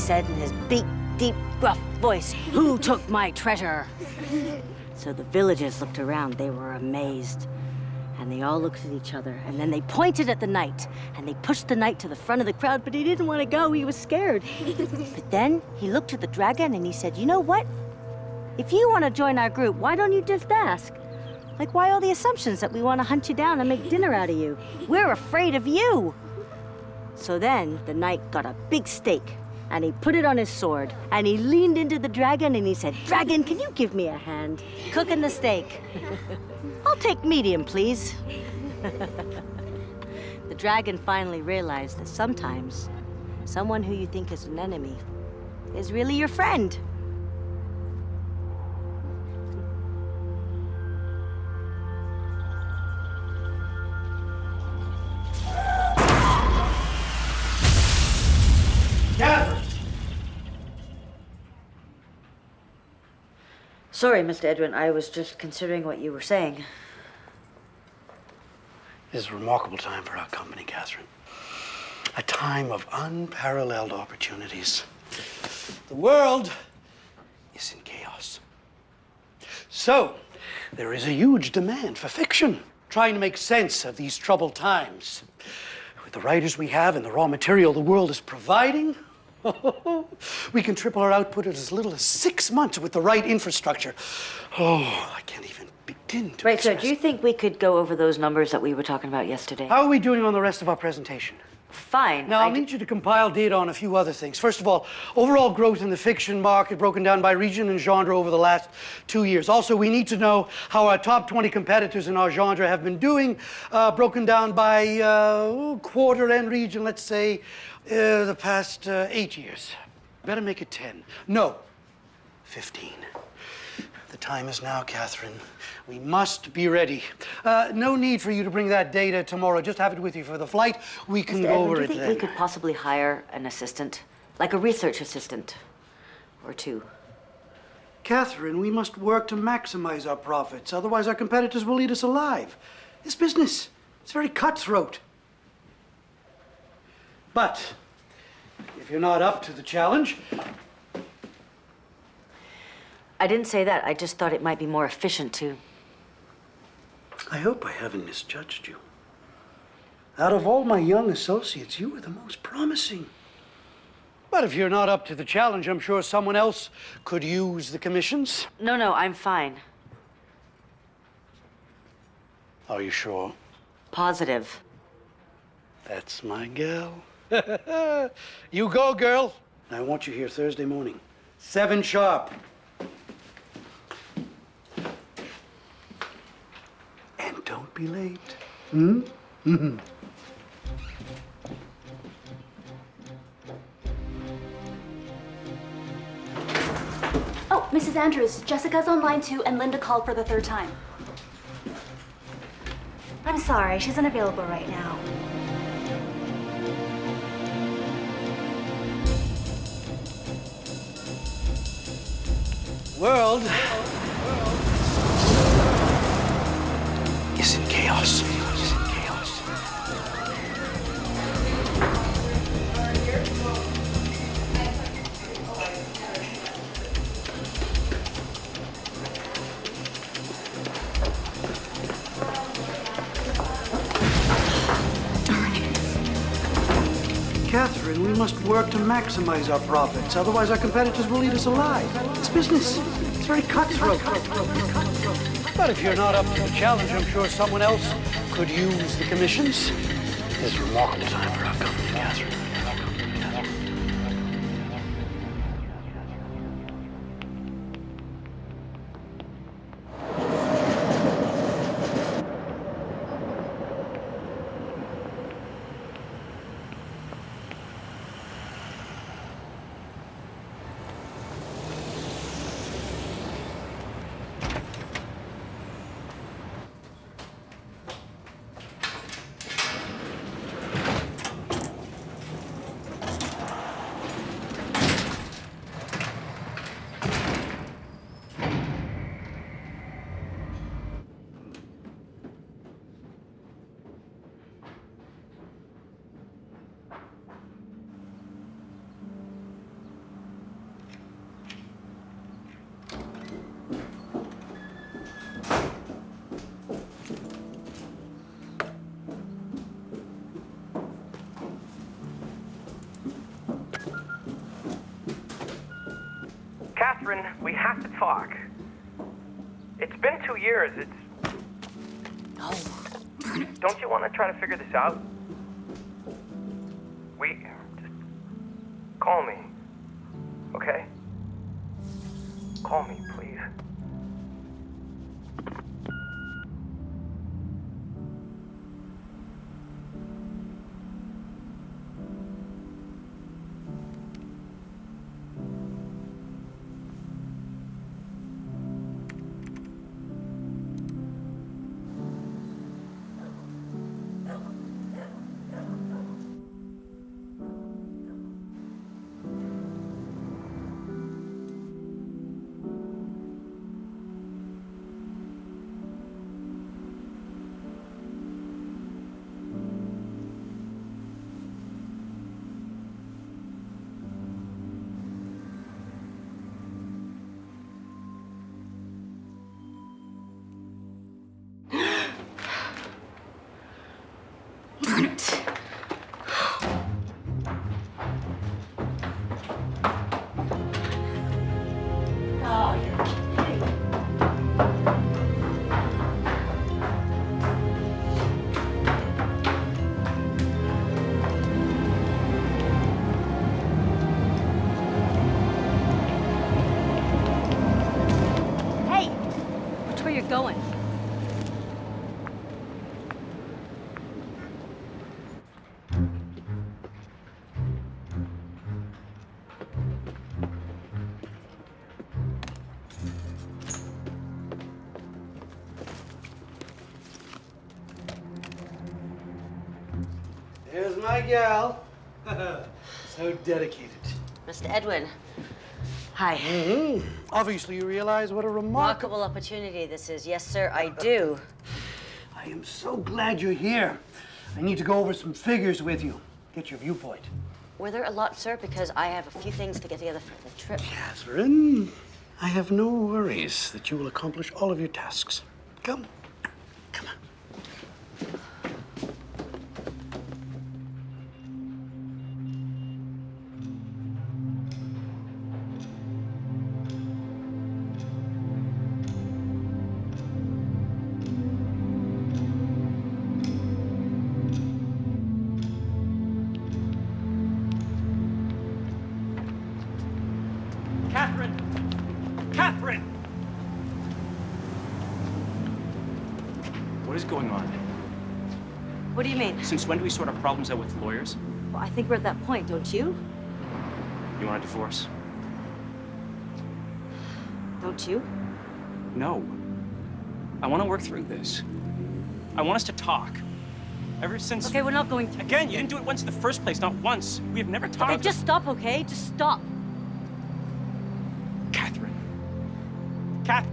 said in his big, deep, gruff voice, "Who took my treasure?" So the villagers looked around. They were amazed. And they all looked at each other, and then they pointed at the knight, and they pushed the knight to the front of the crowd, but he didn't want to go. He was scared. But then he looked at the dragon, and he said, "You know what? If you want to join our group, why don't you just ask? Like, why all the assumptions that we want to hunt you down and make dinner out of you? We're afraid of you." So then the knight got a big stake, and he put it on his sword, and he leaned into the dragon, and he said, "Dragon, can you give me a hand cooking the steak?" "I'll take medium, please." The dragon finally realized that sometimes someone who you think is an enemy is really your friend. Catherine! Sorry, Mr. Edwin, I was just considering what you were saying. This is a remarkable time for our company, Catherine. A time of unparalleled opportunities. The world is in chaos. So, there is a huge demand for fiction, trying to make sense of these troubled times. With the writers we have and the raw material the world is providing, we can triple our output in as little as 6 months with the right infrastructure. Oh, I can't even begin to Right, sir, express. do you think we could go over those numbers that we were talking about yesterday? How are we doing on the rest of our presentation? Fine. Now, I'll need you to compile data on a few other things. First of all, overall growth in the fiction market broken down by region and genre over the last 2 years. Also, we need to know how our top 20 competitors in our genre have been doing, broken down by quarter and region, let's say, the past 8 years. Better make it 10. No, 15. The time is now, Catherine. We must be ready. No need for you to bring that data tomorrow. Just have it with you for the flight. We can Mr. go Edwin, over do you it think then. we could possibly hire an assistant? Like a research assistant? Or two? Catherine, we must work to maximize our profits. Otherwise, our competitors will eat us alive. This business, it's very cutthroat. But if you're not up to the challenge, I didn't say that. I just thought it might be more efficient to... I hope I haven't misjudged you. Out of all my young associates, you were the most promising. But if you're not up to the challenge, I'm sure someone else could use the commissions. No, I'm fine. Are you sure? Positive. That's my gal. You go, girl. I want you here Thursday morning, 7 sharp. And don't be late. Oh, Mrs. Andrews, Jessica's online too, and Linda called for the 3rd time. I'm sorry, she's unavailable right now. World is in chaos. Is in chaos. Catherine, we must work to maximize our profits. Otherwise, our competitors will eat us alive. It's business. It's very cutthroat. But if you're not up to the challenge, I'm sure someone else could use the commissions. It's a remarkable time for our company, Catherine. Catherine, we have to talk. It's been 2 years. It's... No. Don't you want to try to figure this out? Just call me, okay? Call me, please. Going. There's my gal. So dedicated. Mr. Edwin. Hi. Obviously, you realize what a remarkable... Remarkable opportunity this is. Yes, sir, I do. I am so glad you're here. I need to go over some figures with you. Get your viewpoint. Were there a lot, sir? Because I have a few things to get together for the trip. Catherine, I have no worries that you will accomplish all of your tasks. Come. Come on. Catherine! What is going on? What do you mean? Since when do we sort our problems out with lawyers? Well, I think we're at that point, don't you? You want a divorce? Don't you? No. I want to work through this. I want us to talk. Ever since... Okay, we're not going to. Again, you didn't do it once in the first place, not once. We have never talked... Okay, just stop, okay? Just stop. Catherine. Catherine!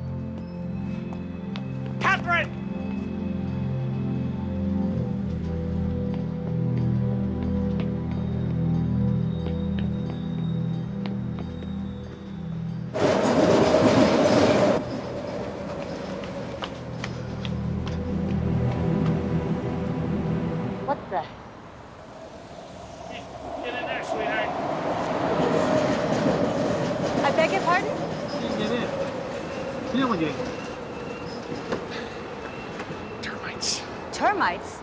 What the? Get in there, sweetheart. I beg your pardon? Get in. Tailgate. Termites. Termites?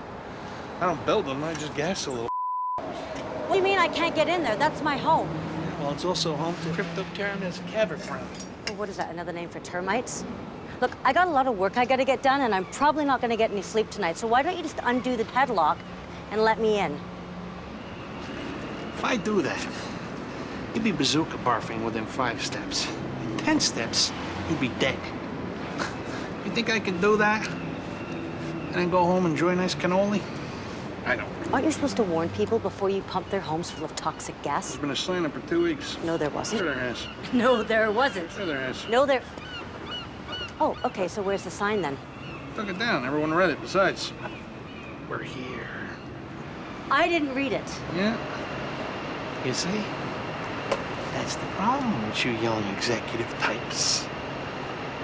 I don't build them, I just gas a little. What do you mean I can't get in there? That's my home. Well, it's also home to Cryptocarinus cavernicram. Oh, what is that, another name for termites? Look, I got a lot of work I gotta get done, and I'm probably not gonna get any sleep tonight, so why don't you just undo the padlock and let me in? If I do that, you'd be bazooka barfing within 5 steps. In 10 steps, you'd be dead. You think I can do that? And then go home and enjoy a nice cannoli? I don't. Aren't you supposed to warn people before you pump their homes full of toxic gas? There's been a sign up for 2 weeks. No, there Sure wasn't. there has. No, there wasn't. Sure there has. No, there... Oh, okay, so where's the sign then? Took it down. Everyone read it. Besides, we're here. I didn't read it. Yeah. You see? That's the problem with you young executive types.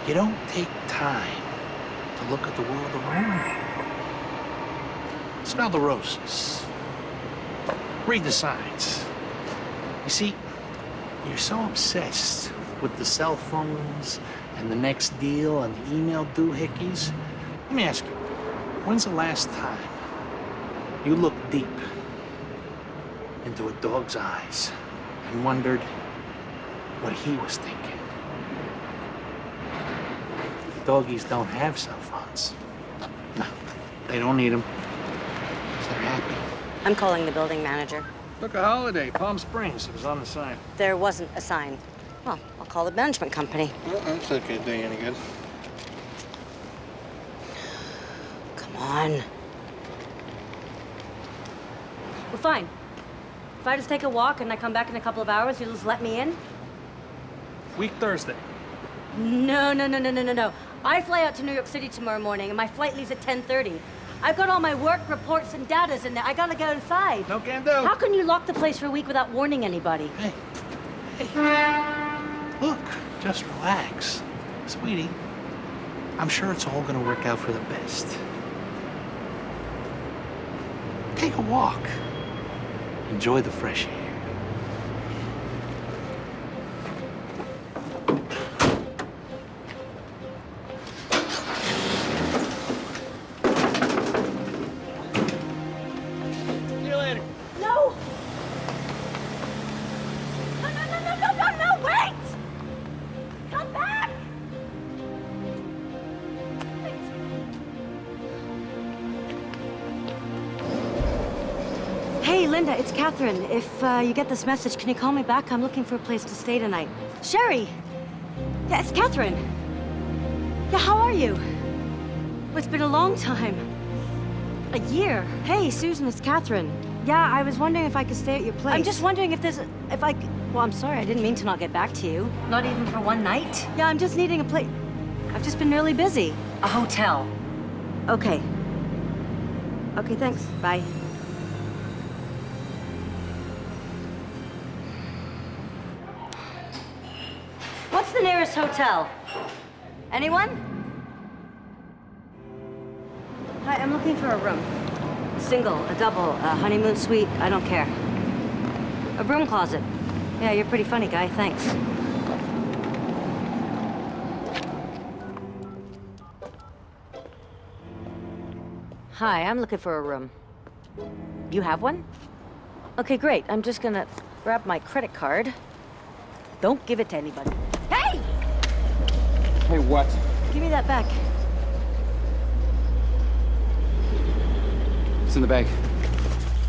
You don't take time to look at the world around you. Smell the roses. Read the signs. You see, you're so obsessed with the cell phones and the next deal and the email doohickeys. Let me ask you, when's the last time you looked deep into a dog's eyes and wondered what he was thinking? Doggies don't have cell phones. No, they don't need them. They're happy. I'm calling the building manager. Took a holiday, Palm Springs. It was on the sign. There wasn't a sign. Well, I'll call the management company. That's not gonna do you any good. Come on. Well, fine. If I just take a walk and I come back in a couple of hours, you'll just let me in? Week Thursday. No. I fly out to New York City tomorrow morning, and my flight leaves at 10:30. I've got all my work reports and datas in there. I gotta get inside. No can do. How can you lock the place for a week without warning anybody? Hey. Look, just relax. Sweetie, I'm sure it's all gonna work out for the best. Take a walk. Enjoy the fresh air. See you later. No! No, wait! Come back! Hey, Linda, it's Catherine. If you get this message, can you call me back? I'm looking for a place to stay tonight. Sherry! Yeah, it's Catherine. Yeah, how are you? Well, it's been a long time. A year. Hey, Susan, it's Catherine. Yeah, I was wondering if I could stay at your place. I'm just wondering if well, I'm sorry, I didn't mean to not get back to you. Not even for one night? Yeah, I'm just needing a place. I've just been really busy. A hotel. Okay. Okay, thanks. Bye. What's the nearest hotel? Anyone? Hi, I'm looking for a room. A single, a double, a honeymoon suite, I don't care. A broom closet. Yeah, you're a pretty funny guy, thanks. Hi, I'm looking for a room. You have one? Okay, great. I'm just gonna grab my credit card. Don't give it to anybody. Hey! Hey, what? Give me that back. What's in the bag?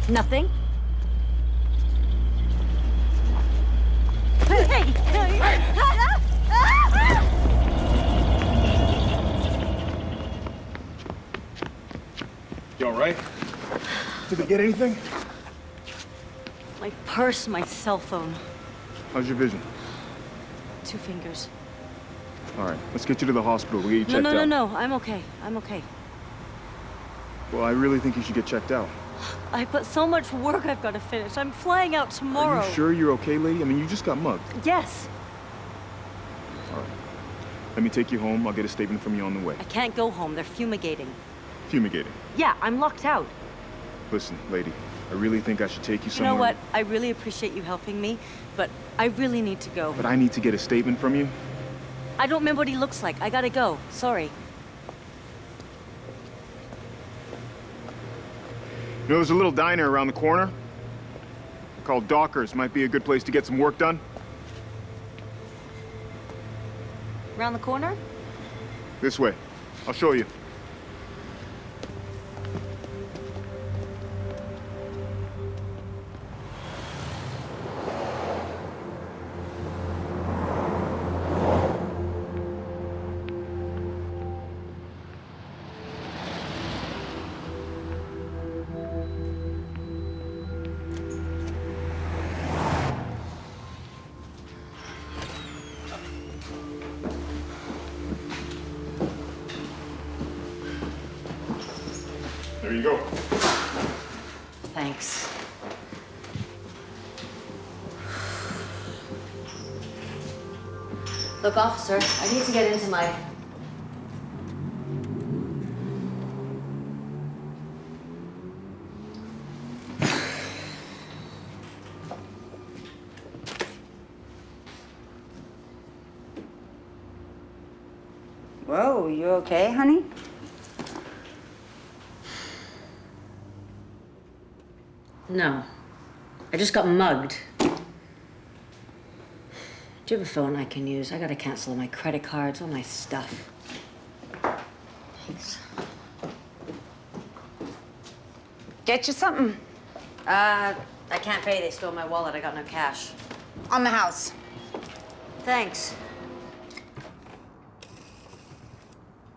Nothing. Hey! You all right? Did they get anything? My purse, my cell phone. How's your vision? 2 fingers. All right, let's get you to the hospital. We'll get you checked out. No. I'm okay. I'm okay. Well, I really think you should get checked out. I've got so much work I've got to finish. I'm flying out tomorrow. Are you sure you're okay, lady? I mean, you just got mugged. Yes. All right. Let me take you home. I'll get a statement from you on the way. I can't go home. They're fumigating. Fumigating. Yeah, I'm locked out. Listen, lady, I really think I should take you You somewhere. know what? I really appreciate you helping me, but I really need to go. But I need to get a statement from you. I don't remember what he looks like. I gotta go. Sorry. You know, there's a little diner around the corner called Dockers. Might be a good place to get some work done. Around the corner? This way. I'll show you. There you go. Thanks. Look, officer, I need to get into my... Whoa, you okay, honey? No. I just got mugged. Do you have a phone I can use? I gotta cancel all my credit cards, all my stuff. Thanks. Get you something. I can't pay. They stole my wallet. I got no cash. On the house. Thanks.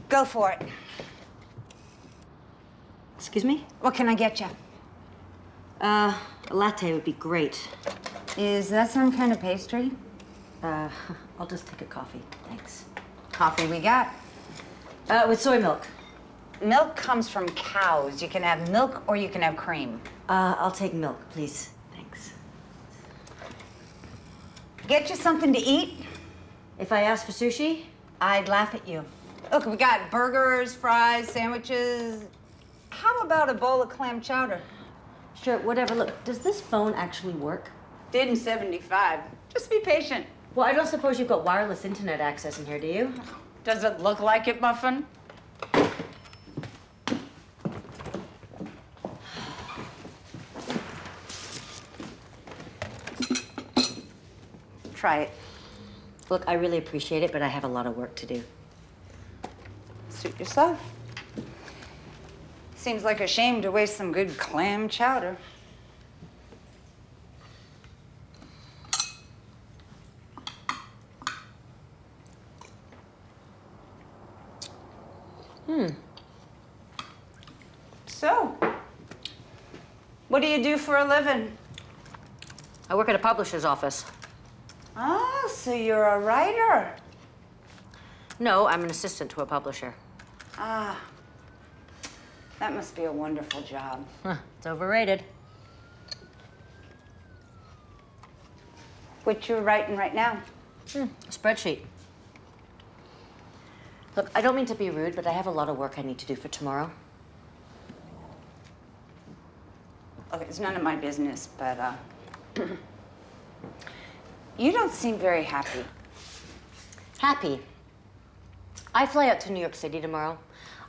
Go for it. Excuse me? What can I get you? A latte would be great. Is that some kind of pastry? I'll just take a coffee. Thanks. Coffee we got. With soy milk. Milk comes from cows. You can have milk or you can have cream. I'll take milk, please. Thanks. Get you something to eat? If I ask for sushi? I'd laugh at you. Look, we got burgers, fries, sandwiches. How about a bowl of clam chowder? Sure, whatever. Look, does this phone actually work? Did in 75. Just be patient. Well, I don't suppose you've got wireless internet access in here, do you? Does it look like it, Muffin? Try it. Look, I really appreciate it, but I have a lot of work to do. Suit yourself. Seems like a shame to waste some good clam chowder. So, what do you do for a living? I work at a publisher's office. Oh, so you're a writer. No, I'm an assistant to a publisher. Ah, that must be a wonderful job. Huh, it's overrated. What you're writing right now? A spreadsheet. Look, I don't mean to be rude, but I have a lot of work I need to do for tomorrow. Look, it's none of my business, but, you don't seem very happy. Happy. I fly out to New York City tomorrow.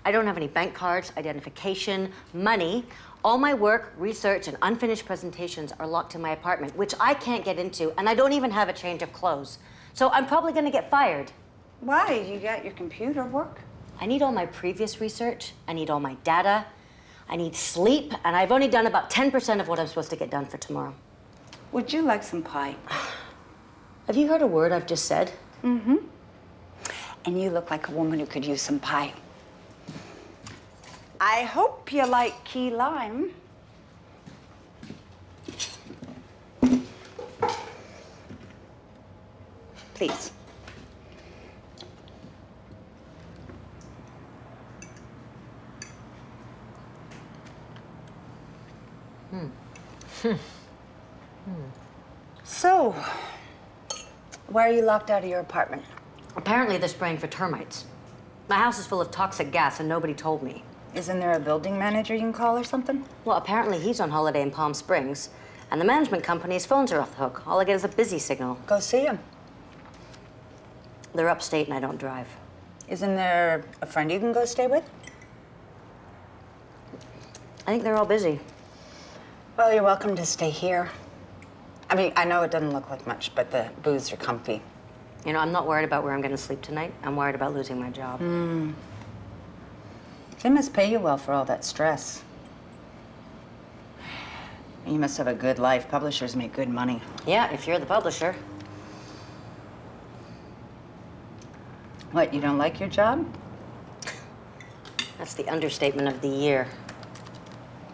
I don't have any bank cards, identification, money. All my work, research, and unfinished presentations are locked in my apartment, which I can't get into, and I don't even have a change of clothes. So I'm probably gonna get fired. Why? You got your computer work? I need all my previous research. I need all my data. I need sleep, and I've only done about 10% of what I'm supposed to get done for tomorrow. Would you like some pie? Have you heard a word I've just said? Mm-hmm. And you look like a woman who could use some pie. I hope you like key lime. Please. So, why are you locked out of your apartment? Apparently they're spraying for termites. My house is full of toxic gas and nobody told me. Isn't there a building manager you can call or something? Well, apparently he's on holiday in Palm Springs, and the management company's phones are off the hook. All I get is a busy signal. Go see him. They're upstate and I don't drive. Isn't there a friend you can go stay with? I think they're all busy. Well, you're welcome to stay here. I mean, I know it doesn't look like much, but the booths are comfy. You know, I'm not worried about where I'm gonna sleep tonight. I'm worried about losing my job. They must pay you well for all that stress. You must have a good life. Publishers make good money. Yeah, if you're the publisher. What, you don't like your job? That's the understatement of the year.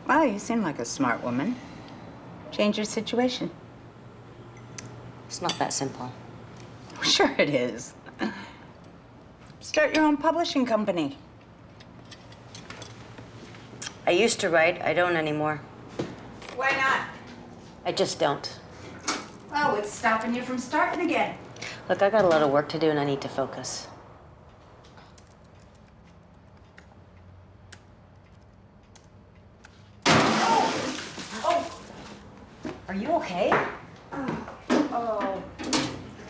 Well, you seem like a smart woman. Change your situation. It's not that simple. Sure it is. Start your own publishing company. I used to write. I don't anymore. Why not? I just don't. Oh, what's stopping you from starting again? Look, I got a lot of work to do and I need to focus. Are you okay?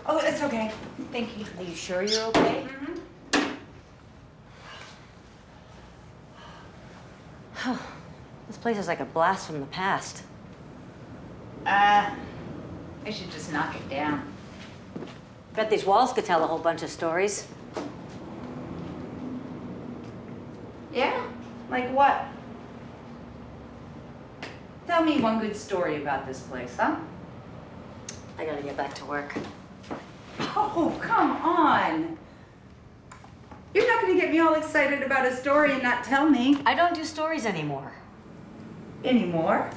Oh, it's okay. Thank you. Are you sure you're okay? This place is like a blast from the past. I should just knock it down. Bet these walls could tell a whole bunch of stories. Yeah? Like what? Tell me one good story about this place, huh? I gotta get back to work. Oh, come on. You're not gonna get me all excited about a story and not tell me. I don't do stories anymore. Anymore?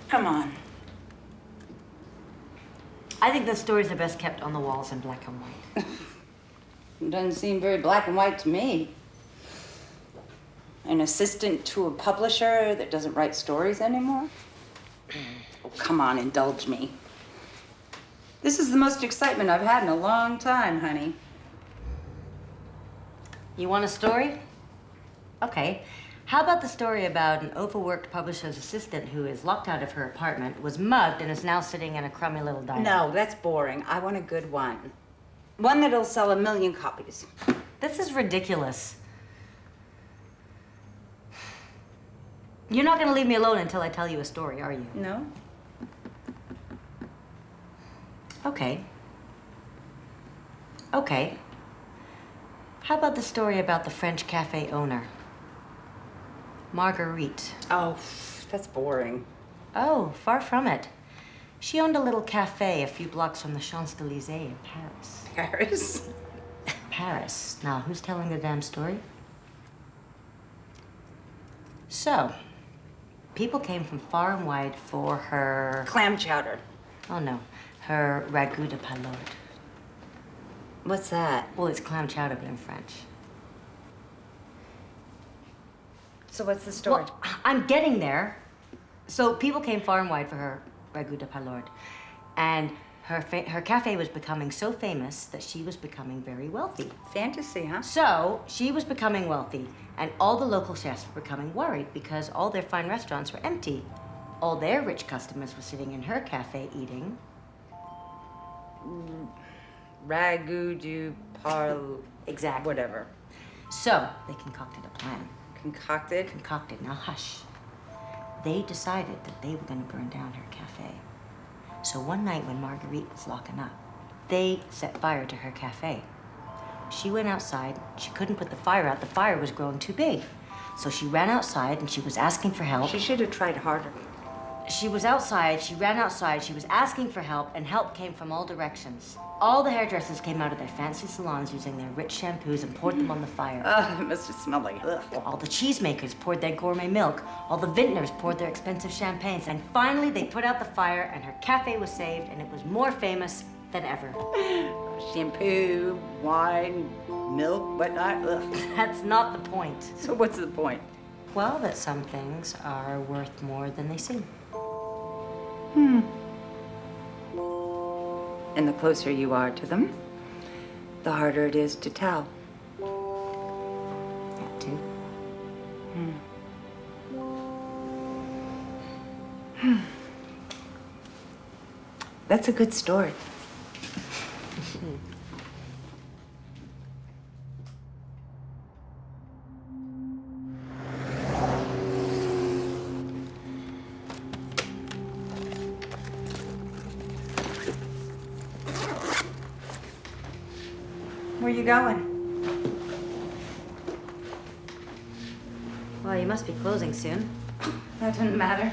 Come on. I think the stories are best kept on the walls in black and white. It doesn't seem very black and white to me. An assistant to a publisher that doesn't write stories anymore? Oh, come on, indulge me. This is the most excitement I've had in a long time, honey. You want a story? Okay. How about the story about an overworked publisher's assistant who is locked out of her apartment, was mugged, and is now sitting in a crummy little diner? No, that's boring. I want a good one. One that'll sell 1 million copies. This is ridiculous. You're not gonna leave me alone until I tell you a story, are you? No? Okay. Okay. How about the story about the French cafe owner? Marguerite. Oh, that's boring. Oh, far from it. She owned a little cafe a few blocks from the Champs-Élysées in Paris. Paris? Paris. Now, who's telling the damn story? So, people came from far and wide for her... Clam chowder. Oh, no. Her ragout de palourde. What's that? Well, it's clam chowder, but in French. So what's the story? Well, I'm getting there. So people came far and wide for her ragout de palourde. And her cafe was becoming so famous that she was becoming very wealthy. Fantasy, huh? So she was becoming wealthy, and all the local chefs were becoming worried because all their fine restaurants were empty. All their rich customers were sitting in her cafe eating. Ragout du parle... Exactly. Whatever. So they concocted a plan. Concocted? Concocted. Now hush. They decided that they were going to burn down her cafe. So one night when Marguerite was locking up, they set fire to her cafe. She went outside. She couldn't put the fire out. The fire was growing too big. So she ran outside and she was asking for help. She should have tried harder. She was outside, she ran outside, she was asking for help, and help came from all directions. All the hairdressers came out of their fancy salons using their rich shampoos and poured them on the fire. Ugh, it must have smelled like ugh. All the cheesemakers poured their gourmet milk. All the vintners poured their expensive champagnes. And finally, they put out the fire, and her cafe was saved, and it was more famous than ever. Shampoo, wine, milk, whatnot. Ugh. That's not the point. So what's the point? Well, that some things are worth more than they seem. And the closer you are to them, the harder it is to tell. That too. That's a good story. Where you going? Well, you must be closing soon. That doesn't matter.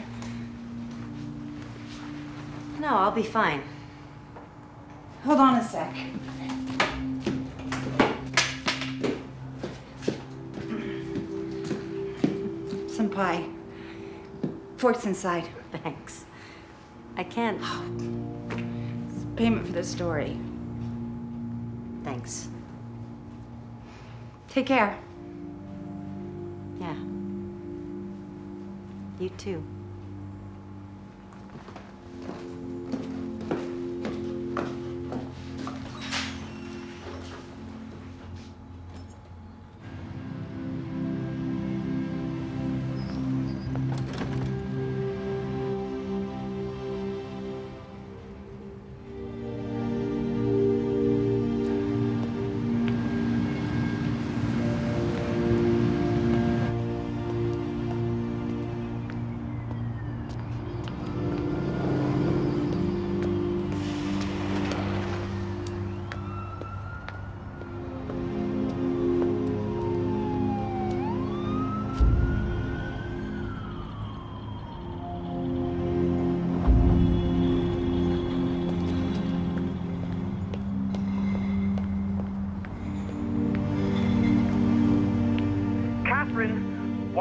No, I'll be fine. Hold on a sec. Some pie. Forks inside. Thanks. I can't. It's payment for the story. Thanks. Take care. Yeah. You too.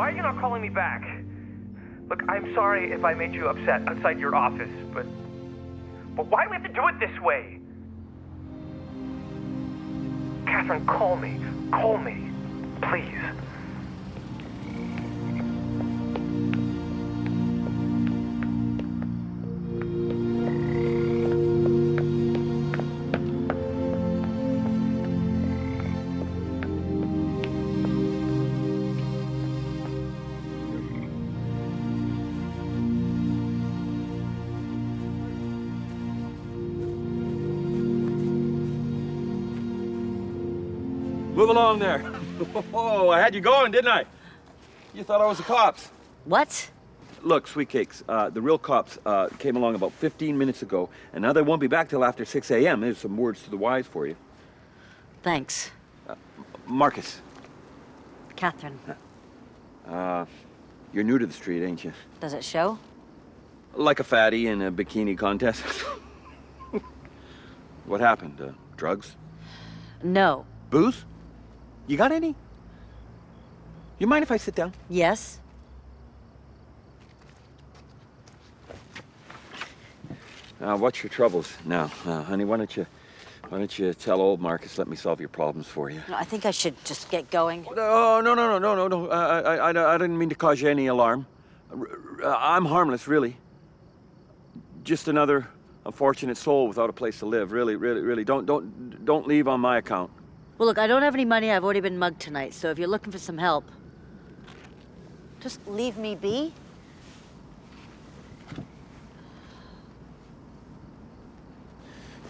Why are you not calling me back? Look, I'm sorry if I made you upset outside your office, but why do we have to do it this way? Catherine, call me. Call me. Please. Move along there. Oh, I had you going, didn't I? You thought I was the cops. What? Look, sweet cakes, the real cops came along about 15 minutes ago, and now they won't be back till after 6 a.m. There's some words to the wise for you. Thanks. Marcus, Catherine. you're new to the street, ain't you? Does it show? Like a fatty in a bikini contest. What happened? Drugs? No. Booze? You got any? You mind if I sit down? Yes? What's your troubles now? Honey, why don't you tell old Marcus, let me solve your problems for you? No, I think I should just get going. Oh, no. I didn't mean to cause you any alarm. I'm harmless, really. Just another unfortunate soul without a place to live. Really. Don't leave on my account. Well, look, I don't have any money. I've already been mugged tonight, so if you're looking for some help, just leave me be.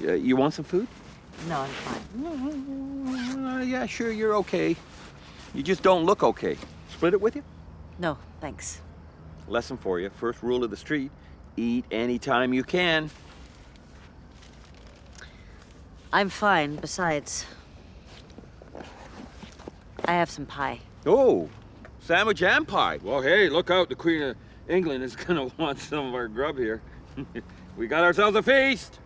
You want some food? No, I'm fine. Yeah, sure, you're okay. You just don't look okay. Split it with you? No, thanks. Lesson for you. First rule of the street, eat anytime you can. I'm fine. Besides, I have some pie. Oh, sandwich and pie. Well, hey, look out. The Queen of England is going to want some of our grub here. We got ourselves a feast.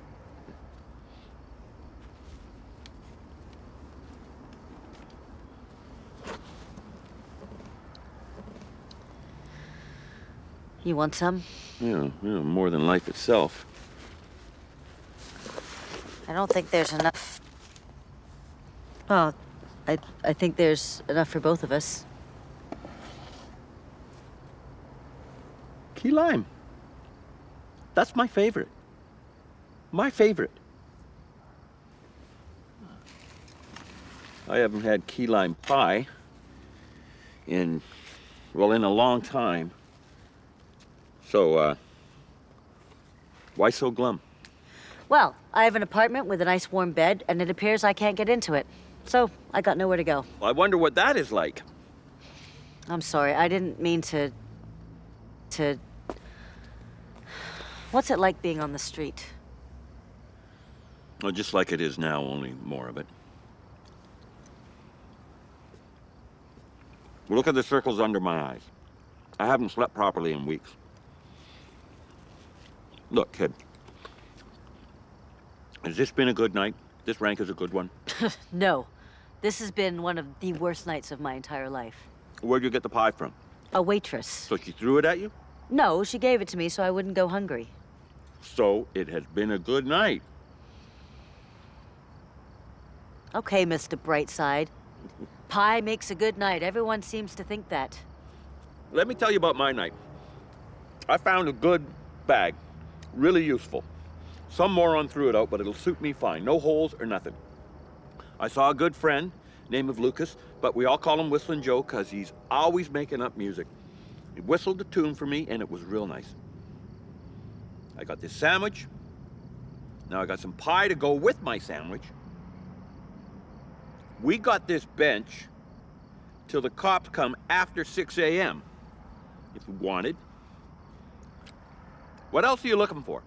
You want some? Yeah, more than life itself. I don't think there's enough. Well, I think there's enough for both of us. Key lime. That's my favorite. My favorite. I haven't had key lime pie in a long time. So, why so glum? Well, I have an apartment with a nice warm bed, and it appears I can't get into it. So, I got nowhere to go. I wonder what that is like. I'm sorry, I didn't mean to... What's it like being on the street? Oh, just like it is now, only more of it. Look at the circles under my eyes. I haven't slept properly in weeks. Look, kid. Has this been a good night? This rank is a good one. No. This has been one of the worst nights of my entire life. Where'd you get the pie from? A waitress. So she threw it at you? No, she gave it to me so I wouldn't go hungry. So it has been a good night. Okay, Mr. Brightside. Pie makes a good night. Everyone seems to think that. Let me tell you about my night. I found a good bag. Really useful. Some moron threw it out, but it'll suit me fine. No holes or nothing. I saw a good friend, name of Lucas, but we all call him Whistling Joe because he's always making up music. He whistled a tune for me, and it was real nice. I got this sandwich. Now I got some pie to go with my sandwich. We got this bench till the cops come after 6 a.m. if you wanted. What else are you looking for?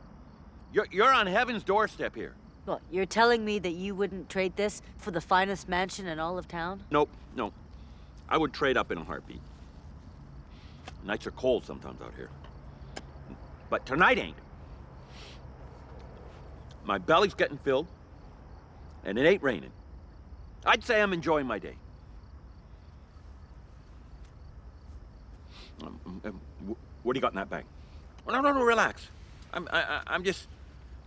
You're on heaven's doorstep here. What, you're telling me that you wouldn't trade this for the finest mansion in all of town? Nope, no. I would trade up in a heartbeat. Nights are cold sometimes out here. But tonight ain't. My belly's getting filled, and it ain't raining. I'd say I'm enjoying my day. What do you got in that bag? Oh, no, relax. I'm just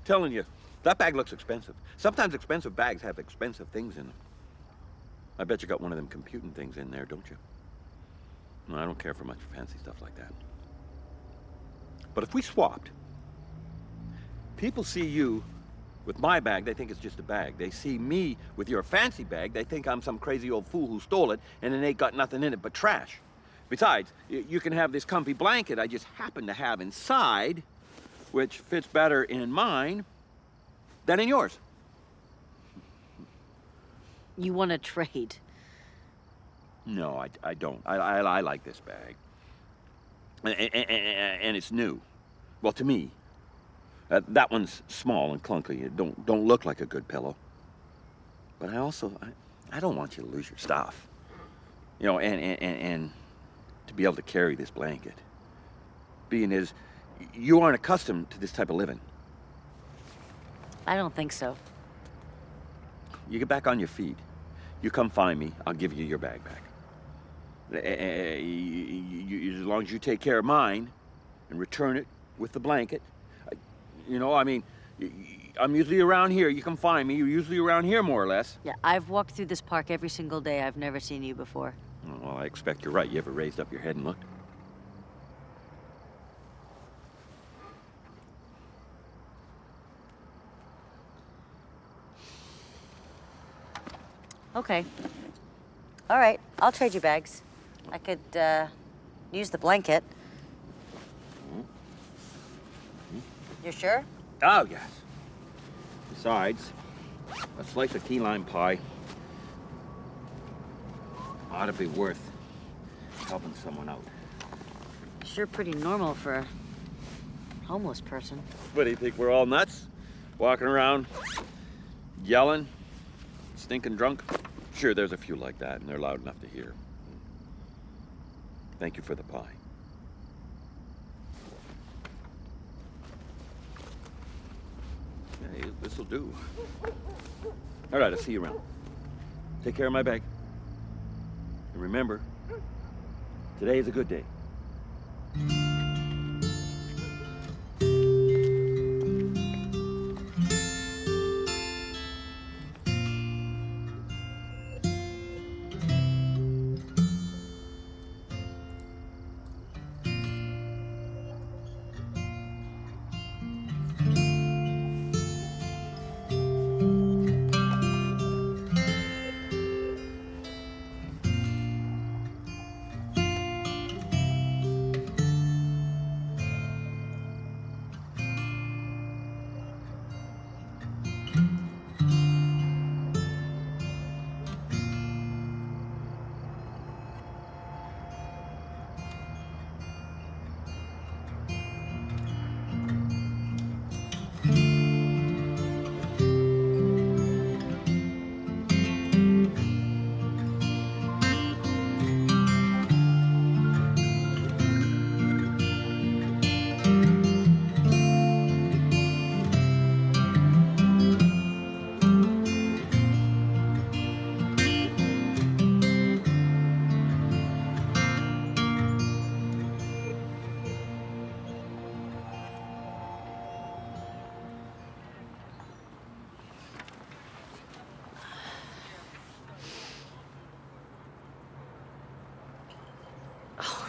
telling you, that bag looks expensive. Sometimes expensive bags have expensive things in them. I bet you got one of them computing things in there, don't you? No, I don't care for much fancy stuff like that. But if we swapped, people see you with my bag, they think it's just a bag. They see me with your fancy bag, they think I'm some crazy old fool who stole it and it ain't got nothing in it but trash. Besides, you can have this comfy blanket I just happen to have inside, which fits better in mine than in yours. You want to trade? No, I don't. I like this bag. And it's new. Well, to me. That one's small and clunky. It don't look like a good pillow. But I don't want you to lose your stuff. You know, and to be able to carry this blanket. Being as you aren't accustomed to this type of living. I don't think so. You get back on your feet. You come find me, I'll give you your bag back. As long as you take care of mine and return it with the blanket. You know, I mean, I'm usually around here. You can find me. You're usually around here, more or less. Yeah, I've walked through this park every single day. I've never seen you before. Well, I expect you're right. You ever raised up your head and looked? Okay. All right, I'll trade you bags. I could, use the blanket. You sure? Oh, yes. Besides, a slice of key lime pie ought to be worth helping someone out. Sure pretty normal for a homeless person. What, do you think we're all nuts? Walking around, yelling, stinking drunk? Sure, there's a few like that, and they're loud enough to hear. Thank you for the pie. Hey, this'll do. All right, I'll see you around. Take care of my bag. And remember, today is a good day.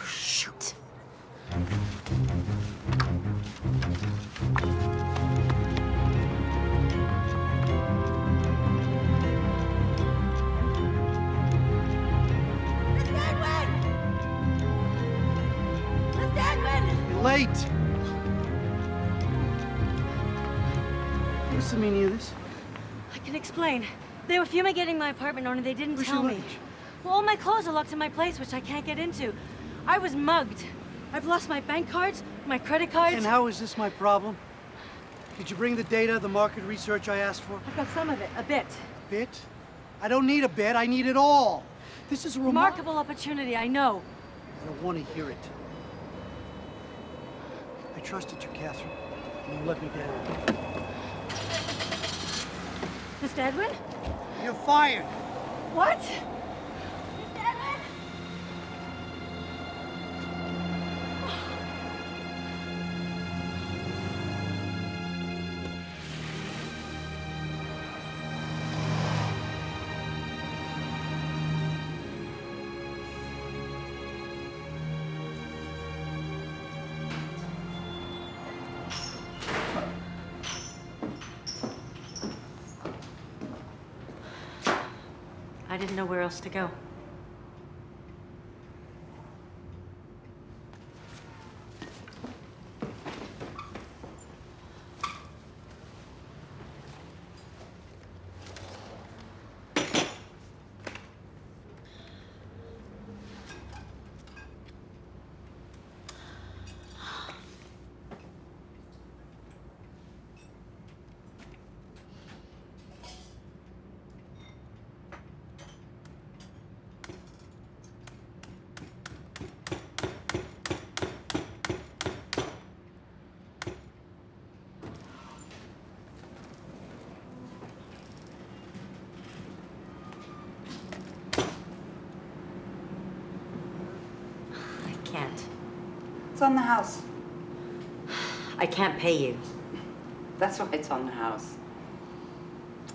Shoot. You're late. What's the meaning of this? I can explain. They were fumigating my apartment, only they didn't Where's tell your me. luggage? Well, all my clothes are locked in my place, which I can't get into. I was mugged. I've lost my bank cards, my credit cards. And how is this my problem? Did you bring the data, the market research I asked for? I've got some of it, a bit. Bit? I don't need a bit, I need it all. This is a Remarkable opportunity, I know. I don't want to hear it. I trusted you, Catherine, and you let me down. Mr. Edwin? You're fired. What? I didn't know where else to go. I can't. It's on the house. I can't pay you. That's why it's on the house.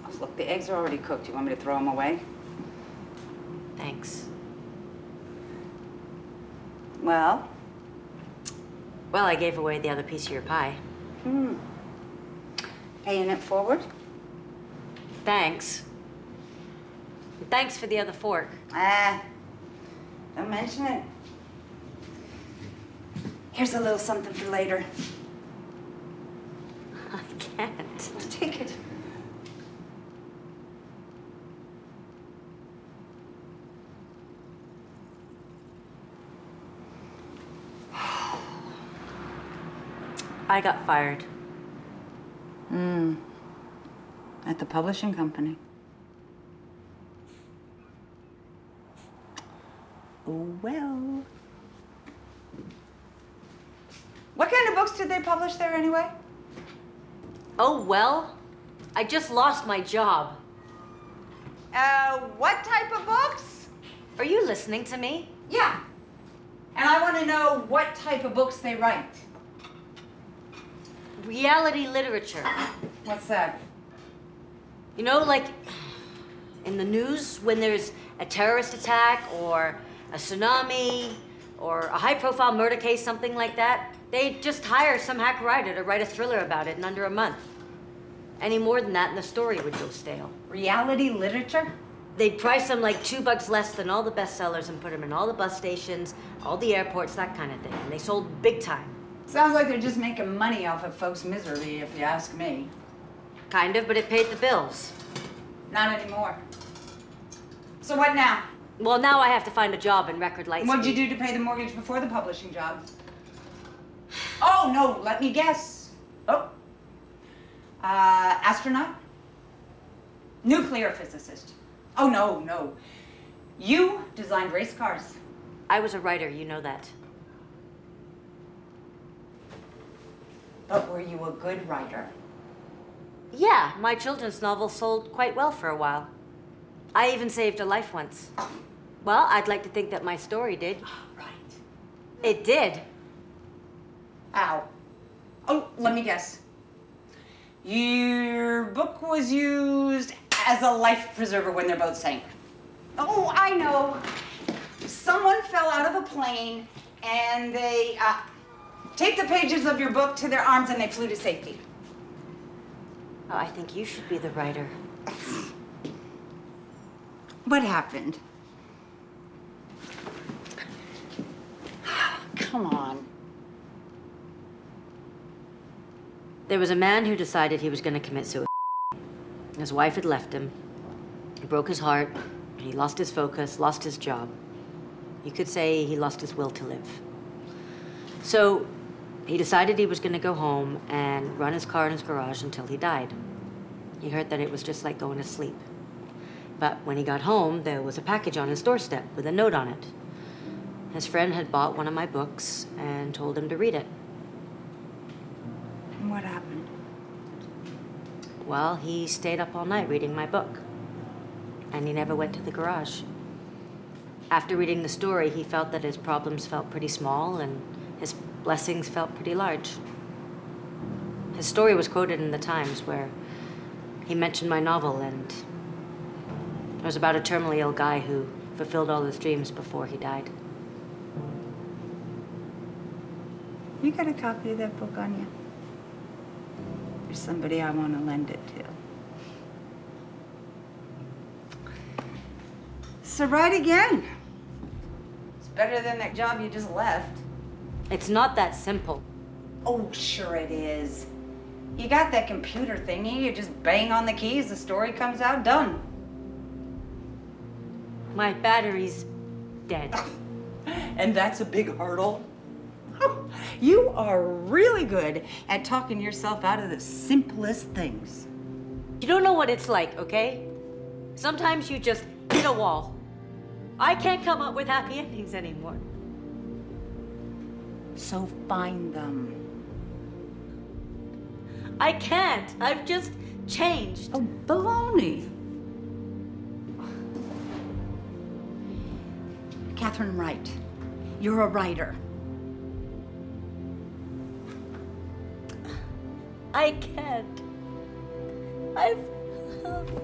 Oh, look, the eggs are already cooked. You want me to throw them away? Thanks. Well? Well, I gave away the other piece of your pie. Paying it forward? Thanks. And thanks for the other fork. Don't mention it. Here's a little something for later. I can't. Take it. I got fired. At the publishing company. Oh, well. What kind of books did they publish there anyway? Oh, well, I just lost my job. What type of books? Are you listening to me? Yeah. And I want to know what type of books they write. Reality literature. What's that? You know, like in the news when there's a terrorist attack or a tsunami or a high-profile murder case, something like that, they just hire some hack writer to write a thriller about it in under a month. Any more than that, and the story would go stale. Reality literature? They'd price them like $2 less than all the bestsellers and put them in all the bus stations, all the airports, that kind of thing. And they sold big time. Sounds like they're just making money off of folks' misery, if you ask me. Kind of, but it paid the bills. Not anymore. So what now? Well, now I have to find a job in record light What'd you speed. do to pay the mortgage before the publishing job? Oh, no, let me guess. Oh. Astronaut? Nuclear physicist. Oh, no. You designed race cars. I was a writer, you know that. But were you a good writer? Yeah, my children's novel sold quite well for a while. I even saved a life once. Well, I'd like to think that my story did. Right. It did. Ow. Oh, let me guess. Your book was used as a life preserver when their boat sank. Oh, I know. Someone fell out of a plane and they taped the pages of your book to their arms and they flew to safety. Oh, I think you should be the writer. What happened? Come on. There was a man who decided he was going to commit suicide. His wife had left him. It broke his heart. He lost his focus, lost his job. You could say he lost his will to live. So he decided he was going to go home and run his car in his garage until he died. He heard that it was just like going to sleep. But when he got home, there was a package on his doorstep with a note on it. His friend had bought one of my books and told him to read it. What happened? Well, he stayed up all night reading my book. And he never went to the garage. After reading the story, he felt that his problems felt pretty small and his blessings felt pretty large. His story was quoted in the Times where he mentioned my novel, and it was about a terminally ill guy who fulfilled all his dreams before he died. You got a copy of that book on you? There's somebody I want to lend it to. So write again. It's better than that job you just left. It's not that simple. Oh, sure it is. You got that computer thingy, you just bang on the keys, the story comes out, done. My battery's dead. And that's a big hurdle. You are really good at talking yourself out of the simplest things. You don't know what it's like, okay? Sometimes you just hit a wall. I can't come up with happy endings anymore. So find them. I can't. I've just changed. Oh, baloney. Catherine Wright, you're a writer. I can't. I've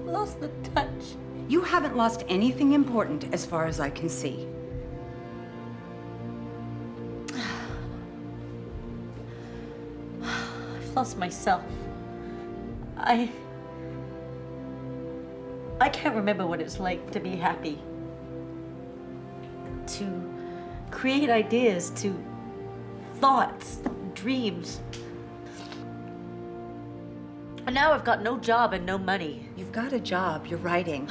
lost the touch. You haven't lost anything important as far as I can see. I've lost myself. I can't remember what it's like to be happy. To create ideas, to thoughts, dreams. And now I've got no job and no money. You've got a job, you're writing.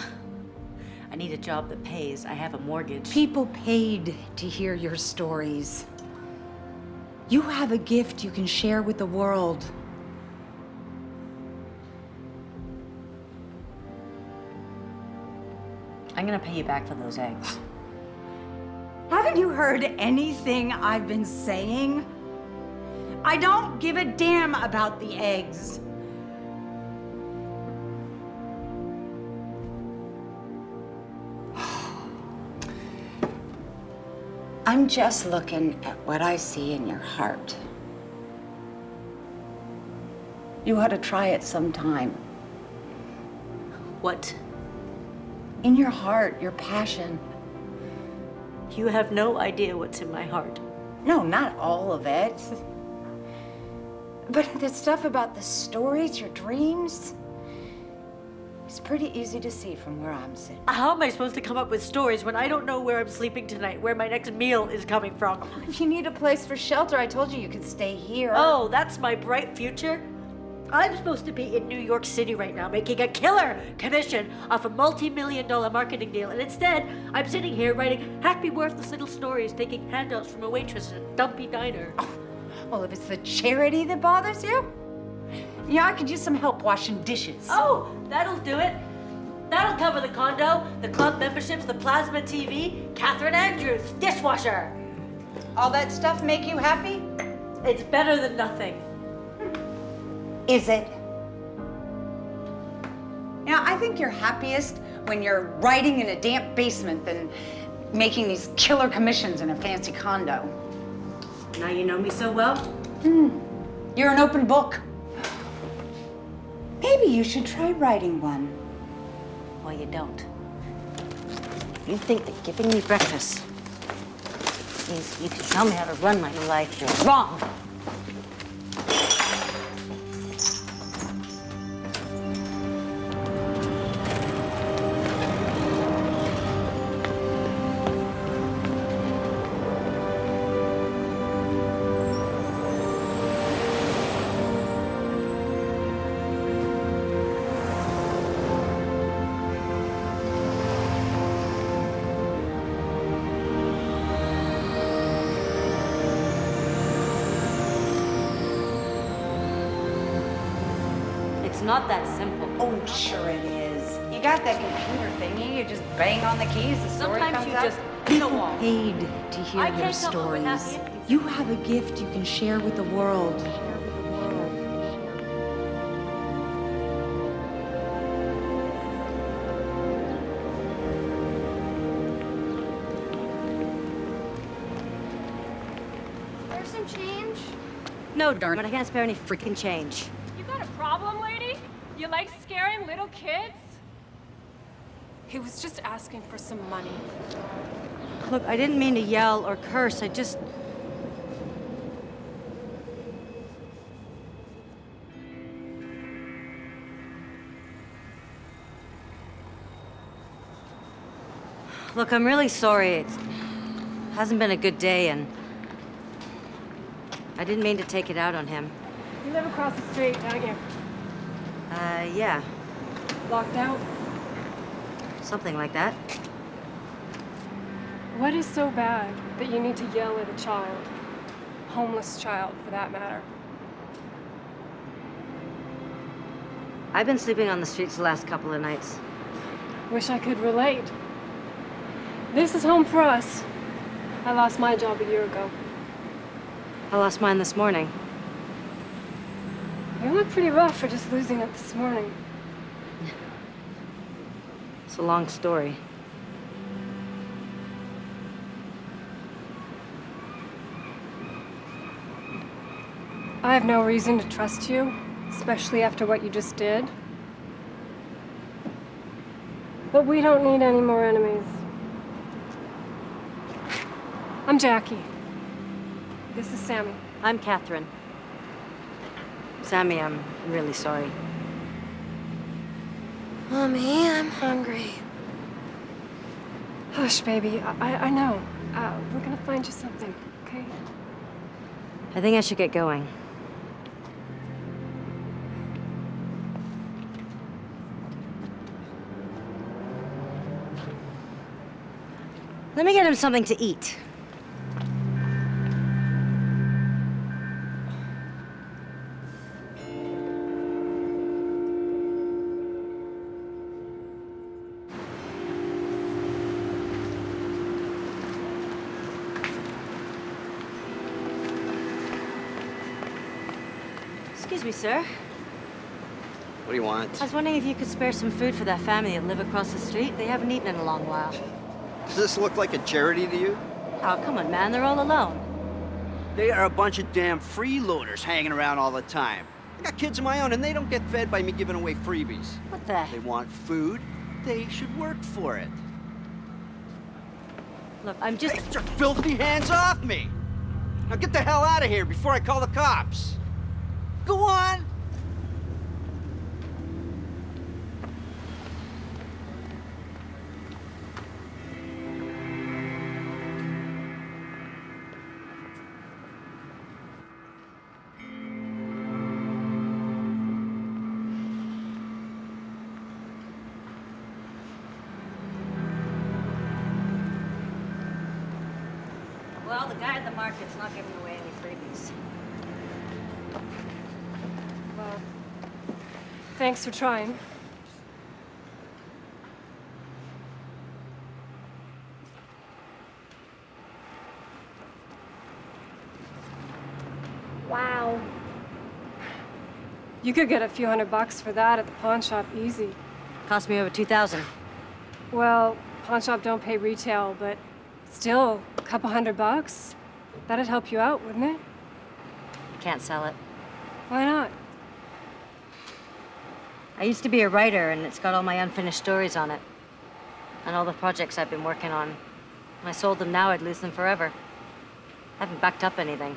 I need a job that pays. I have a mortgage. People paid to hear your stories. You have a gift you can share with the world. I'm gonna pay you back for those eggs. Haven't you heard anything I've been saying? I don't give a damn about the eggs. I'm just looking at what I see in your heart. You ought to try it sometime. What? In your heart, your passion. You have no idea what's in my heart. No, not all of it. But the stuff about the stories, your dreams, it's pretty easy to see from where I'm sitting. How am I supposed to come up with stories when I don't know where I'm sleeping tonight, where my next meal is coming from? If you need a place for shelter, I told you you could stay here. Oh, that's my bright future? I'm supposed to be in New York City right now making a killer commission off a multi-million-dollar marketing deal, and instead, I'm sitting here writing happy, worthless little stories, taking handouts from a waitress at a dumpy diner. Well, if it's the charity that bothers you, yeah, I could use some help washing dishes. Oh, that'll do it. That'll cover the condo, the club memberships, the plasma TV, Catherine Andrews, dishwasher. All that stuff make you happy? It's better than nothing. Is it? You know, I think you're happiest when you're writing in a damp basement than making these killer commissions in a fancy condo. Now you know me so well? You're an open book. Maybe you should try writing one. Well, you don't. You think that giving me breakfast means you can tell me how to run my life. You're wrong. It's not that simple. Oh, sure it is. You got that computer thingy, you just bang on the keys, the story Sometimes comes you out. just hit a wall. Paid to hear I your can't come up with happy stories. endings. You have a gift you can share with the world. There's some change. No, darn it, I can't spare any freaking change. You got a problem, lady? You like scaring little kids? He was just asking for some money. Look, I didn't mean to yell or curse. I just... Look, I'm really sorry. It hasn't been a good day, and I didn't mean to take it out on him. You live across the street, don't you? Yeah, Locked out? something like that. What is so bad that you need to yell at a child? Homeless child, for that matter. I've been sleeping on the streets the last couple of nights. Wish I could relate. This is home for us. I lost my job a year ago. I lost mine this morning. You look pretty rough for just losing it this morning. It's a long story. I have no reason to trust you, especially after what you just did. But we don't need any more enemies. I'm Jackie. This is Sammy. I'm Catherine. Sammy, I'm really sorry. Mommy, I'm hungry. Hush, baby. I know. We're gonna find you something, okay? I think I should get going. Let me get him something to eat. Excuse me, sir. What do you want? I was wondering if you could spare some food for that family that live across the street. They haven't eaten in a long while. Does this look like a charity to you? Oh, come on, man. They're all alone. They are a bunch of damn freeloaders hanging around all the time. I got kids of my own, and they don't get fed by me giving away freebies. What the? They want food. They should work for it. Look, I'm just... Get your filthy hands off me! Now get the hell out of here before I call the cops. Go on! Well, the guy at the market's not giving away any freebies. Well, thanks for trying. Wow. You could get a few $100 for that at the pawn shop, easy. Cost me over $2,000. Well, pawn shop don't pay retail, but still, a couple $100? That'd help you out, wouldn't it? I can't sell it. Why not? I used to be a writer, and it's got all my unfinished stories on it. And all the projects I've been working on. If I sold them now, I'd lose them forever. I haven't backed up anything.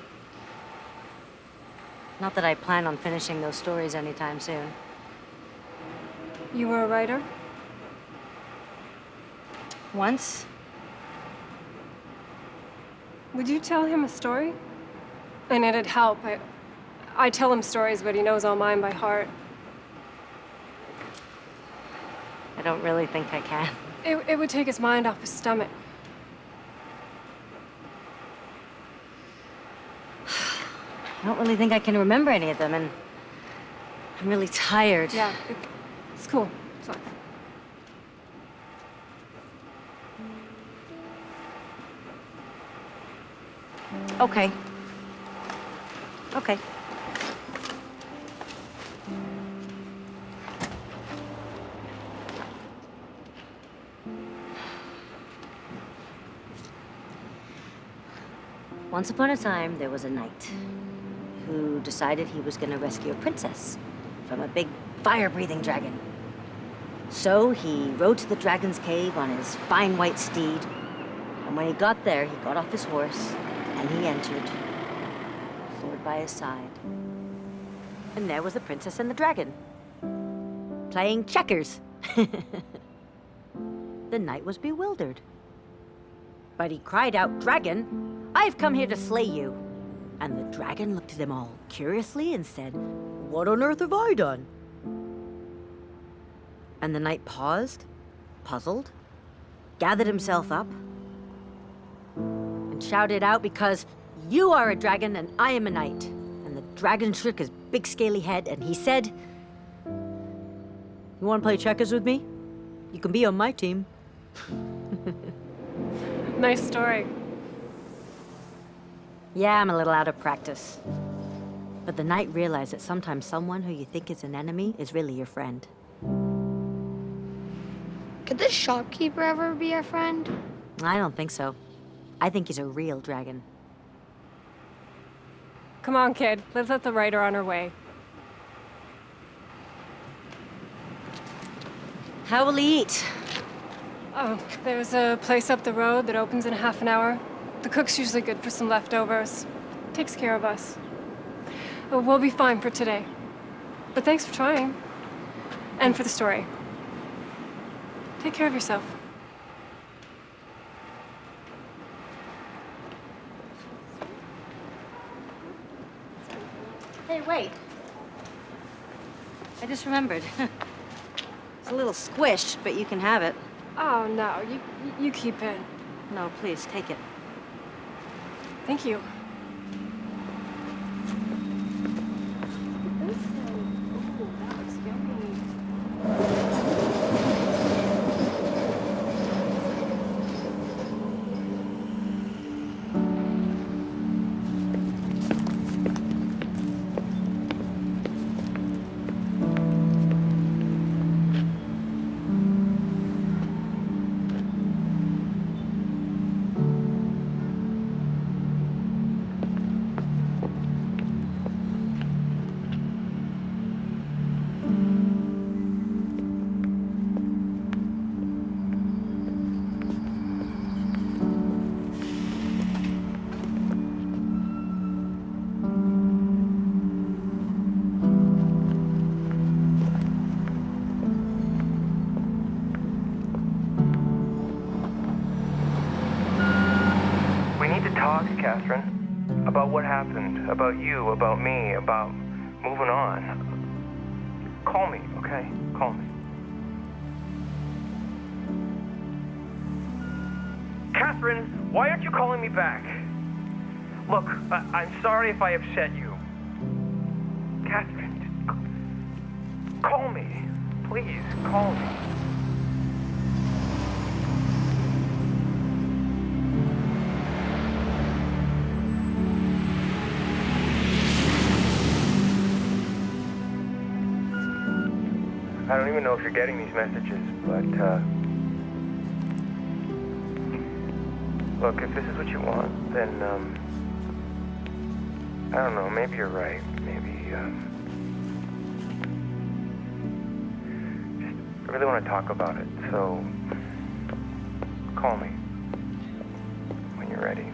Not that I plan on finishing those stories anytime soon. You were a writer? Once? Would you tell him a story? And it'd help. I tell him stories, but he knows all mine by heart. I don't really think I can. It would take his mind off his stomach. I don't really think I can remember any of them, and I'm really tired. Yeah, it's cool. It's fine. Okay. Okay. Once upon a time, there was a knight who decided he was going to rescue a princess from a big fire-breathing dragon. So he rode to the dragon's cave on his fine white steed, and when he got there, he got off his horse, and he entered, sword by his side. And there was the princess and the dragon, playing checkers. The knight was bewildered. But he cried out, "Dragon, I've come here to slay you." And the dragon looked at him all curiously and said, "What on earth have I done?" And the knight paused, puzzled, gathered himself up, and shouted out, "Because you are a dragon and I am a knight." And the dragon shook his big scaly head and he said, "You want to play checkers with me? You can be on my team." Nice story. Yeah, I'm a little out of practice. But the knight realized that sometimes someone who you think is an enemy is really your friend. Could the shopkeeper ever be our friend? I don't think so. I think he's a real dragon. Come on, kid. Let's let the writer on her way. How will he eat? Oh, there's a place up the road that opens in half an hour. The cook's usually good for some leftovers. Takes care of us. Oh, we'll be fine for today. But thanks for trying. And for the story. Take care of yourself. Hey, wait. I just remembered. It's a little squished, but you can have it. Oh, no. You keep it. No, please, take it. Thank you. Catherine, about what happened, about you, about me, about moving on. Call me, okay? Call me. Catherine, why aren't you calling me back? Look, I'm sorry if I upset you. Catherine, call me. Please, call me. I don't even know if you're getting these messages, but, look, if this is what you want, then, I don't know, maybe you're right. Maybe, I really want to talk about it, so call me when you're ready.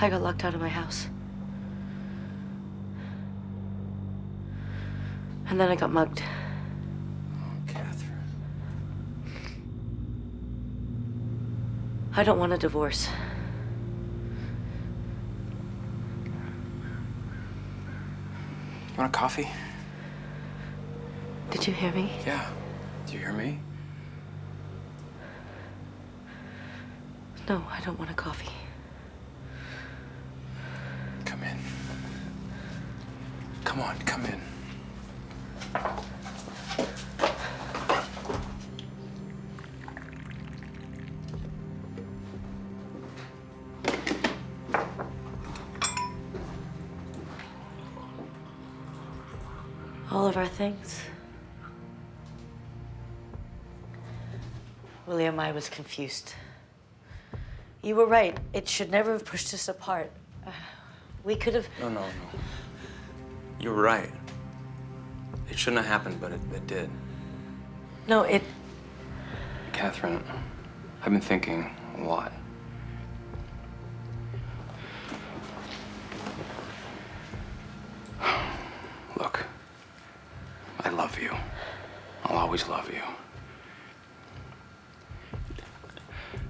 I got locked out of my house. And then I got mugged. Catherine. I don't want a divorce. You want a coffee? Did you hear me? Yeah. Do you hear me? No, I don't want a coffee. Come in. Come on, come in. All of our things. William, I was confused. You were right. It should never have pushed us apart. We could have... No. You're right. It shouldn't have happened, but it did. No, it... Catherine, I've been thinking a lot. Look, I love you. I'll always love you.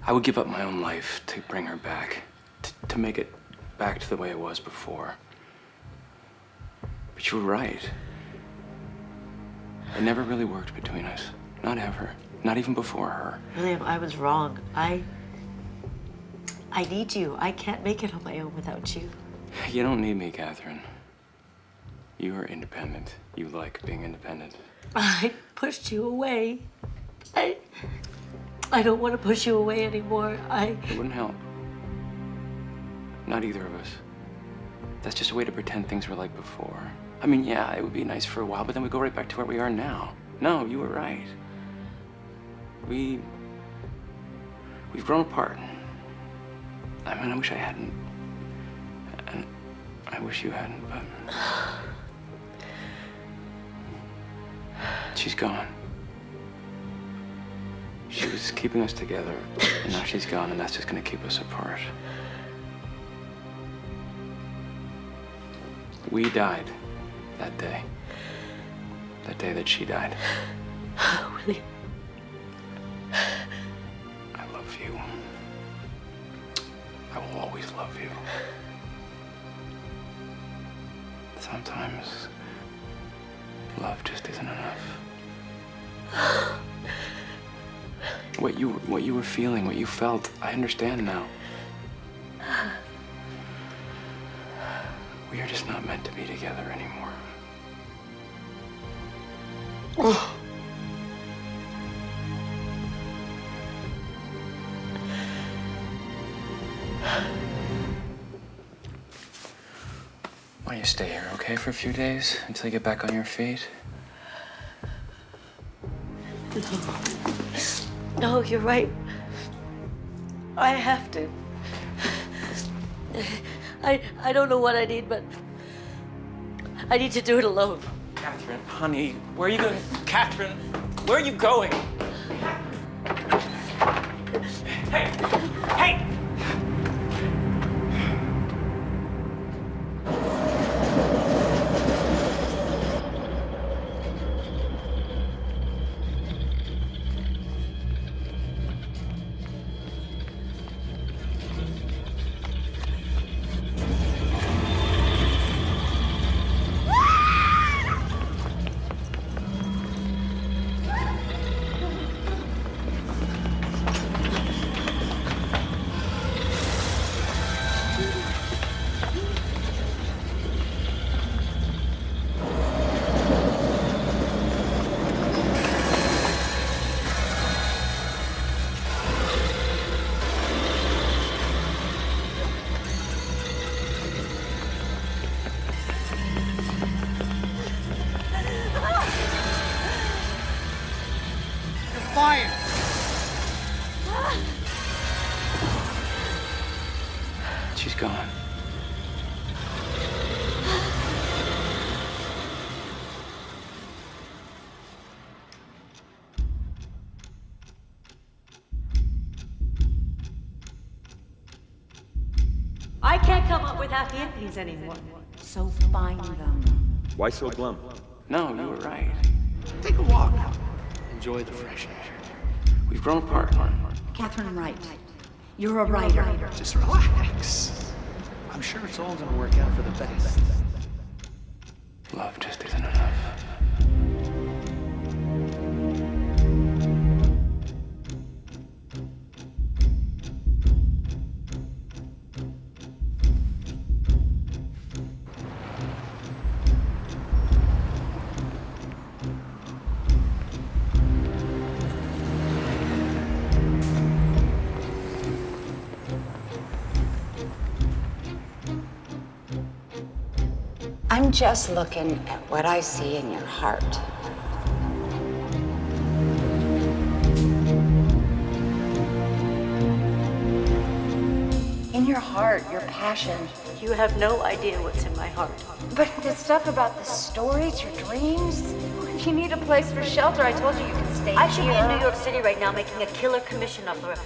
I would give up my own life to bring her back, to make it back to the way it was before. But you were right. It never really worked between us. Not ever. Not even before her. William, I was wrong. I need you. I can't make it on my own without you. You don't need me, Catherine. You are independent. You like being independent. I pushed you away. I don't want to push you away anymore. It wouldn't help. Not either of us. That's just a way to pretend things were like before. I mean, yeah, it would be nice for a while, but then we go right back to where we are now. No, you were right. We've grown apart. I mean, I wish I hadn't. And I wish you hadn't, but... She's gone. She was keeping us together, and now she's gone, and that's just gonna keep us apart. We died that day. That day that she died. William. I love you. I will always love you. Sometimes love just isn't enough. What you were feeling, what you felt, I understand now. We are just not meant to be together anymore. Why don't you stay here, okay, for a few days until you get back on your feet? No, you're right. I have to. I don't know what I need, but I need to do it alone. Catherine, honey, where are you going? Catherine, where are you going? Hey! Hey! Fire! She's gone. I can't come up with happy endings anymore. So find them. Why so glum? No, you were right. Take a walk. Enjoy the fresh air. We've grown apart. Catherine Wright. You're a writer. Just relax. I'm sure it's all gonna work out for the best. Love just isn't enough. I'm just looking at what I see in your heart. In your heart, your passion. You have no idea what's in my heart. But the stuff about the stories, your dreams. If you need a place for shelter, I told you you can stay I should be here. in New York City right now making a killer commission off a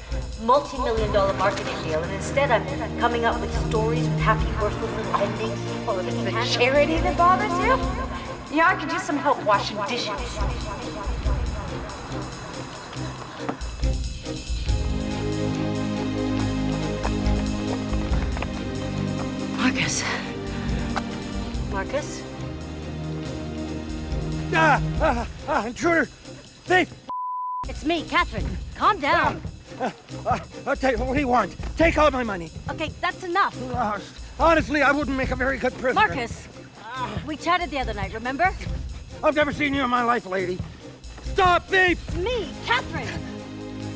multi-million-dollar marketing deal, and instead I'm coming up with stories with happy, worthless endings. Oh, it's the charity that bothers you? Yeah, I could use some help washing dishes. Marcus. Marcus? Intruder! Thief! It's me, Catherine. Calm down. Okay, what do you want? Take all my money. Okay, that's enough. Honestly, I wouldn't make a very good prisoner. Marcus, we chatted the other night, remember? I've never seen you in my life, lady. Stop, thief! It's me, Catherine.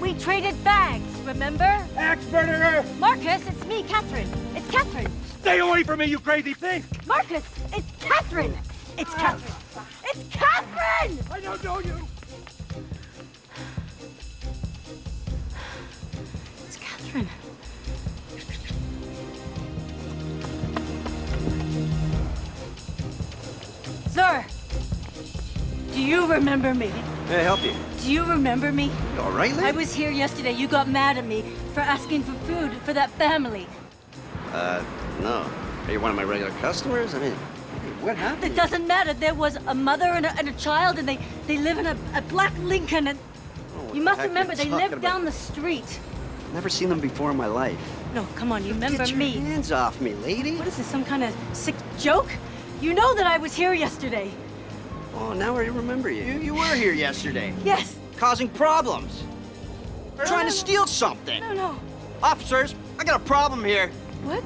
We traded bags, remember? Axe murderer! Marcus, it's me, Catherine. It's Catherine. Stay away from me, you crazy thief! Marcus, it's Catherine. It's Catherine. It's Catherine! I don't know you! It's Catherine. Sir, do you remember me? May I help you? Do you remember me? You all right, lady? I was here yesterday. You got mad at me for asking for food for that family. No. Are you one of my regular customers? I mean, what happened? It doesn't matter. There was a mother and a child, and they live in a black Lincoln. And what you the must heck remember, you they talking live about? down the street. Never seen them before in my life. No, come on, you remember Get your me. hands off me, lady. What is this, some kind of sick joke? You know that I was here yesterday. Oh, now I remember you. You were here yesterday. Yes. Causing problems. Trying to steal something. No. Officers, I got a problem here. What?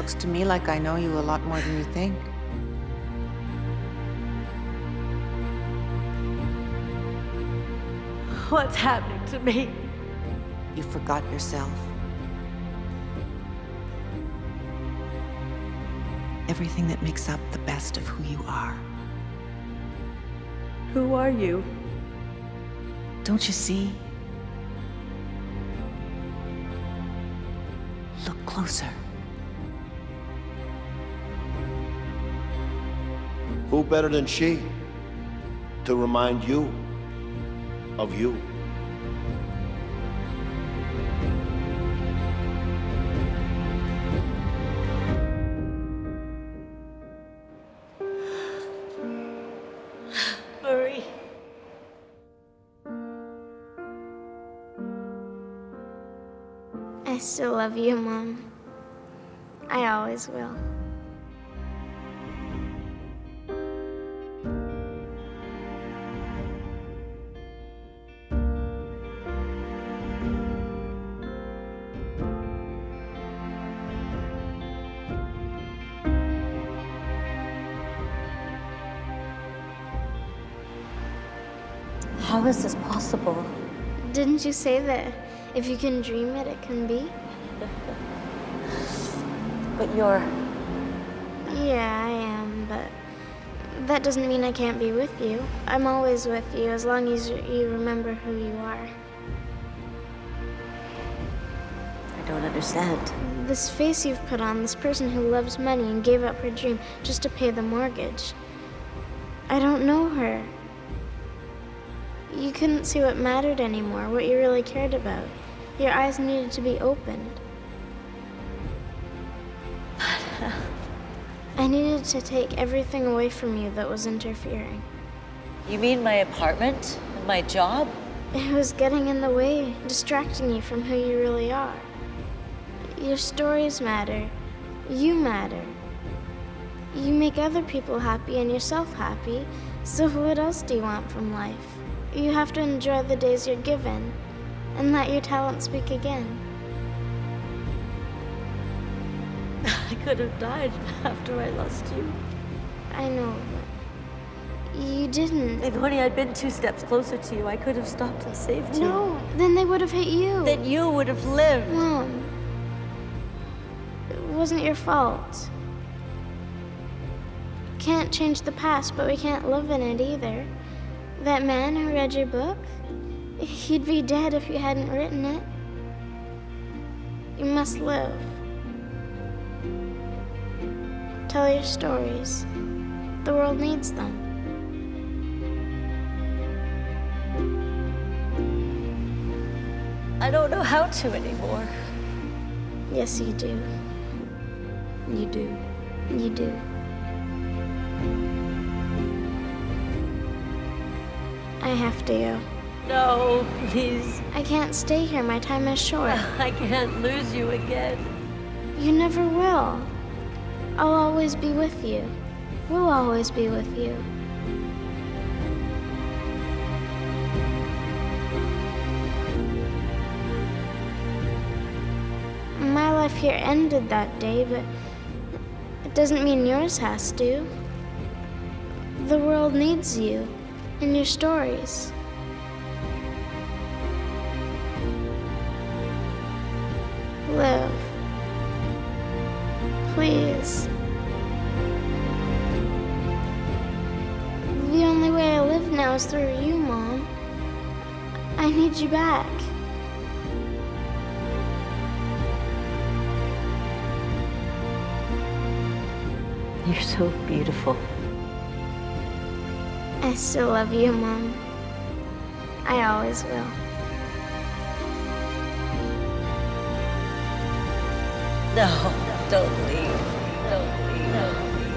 Looks to me like I know you a lot more than you think. What's happening to me? You forgot yourself. Everything that makes up the best of who you are. Who are you? Don't you see? Look closer. Who better than she to remind you of you? Marie. I still love you, Mom. I always will. How is this possible? Didn't you say that if you can dream it, it can be? But you're... Yeah, I am, but that doesn't mean I can't be with you. I'm always with you as long as you remember who you are. I don't understand. This face you've put on, this person who loves money and gave up her dream just to pay the mortgage. I don't know her. You couldn't see what mattered anymore, what you really cared about. Your eyes needed to be opened. I needed to take everything away from you that was interfering. You mean my apartment and my job? It was getting in the way, distracting you from who you really are. Your stories matter. You matter. You make other people happy and yourself happy, so what else do you want from life? You have to enjoy the days you're given and let your talent speak again. I could have died after I lost you. I know, but you didn't. If only I'd been 2 steps closer to you, I could have stopped and saved you. No, then they would have hit you. Then you would have lived. Mom, it wasn't your fault. Can't change the past, but we can't live in it either. That man who read your book, he'd be dead if you hadn't written it. You must live. Tell your stories. The world needs them. I don't know how to anymore. Yes, you do. You do. You do. I have to go. No, please. I can't stay here. My time is short. I can't lose you again. You never will. I'll always be with you. We'll always be with you. My life here ended that day, but it doesn't mean yours has to. The world needs you and your stories. Live. Please. The only way I live now is through you, Mom. I need you back. You're so beautiful. I still love you, Mom. I always will. No, don't leave. Don't leave. Don't leave.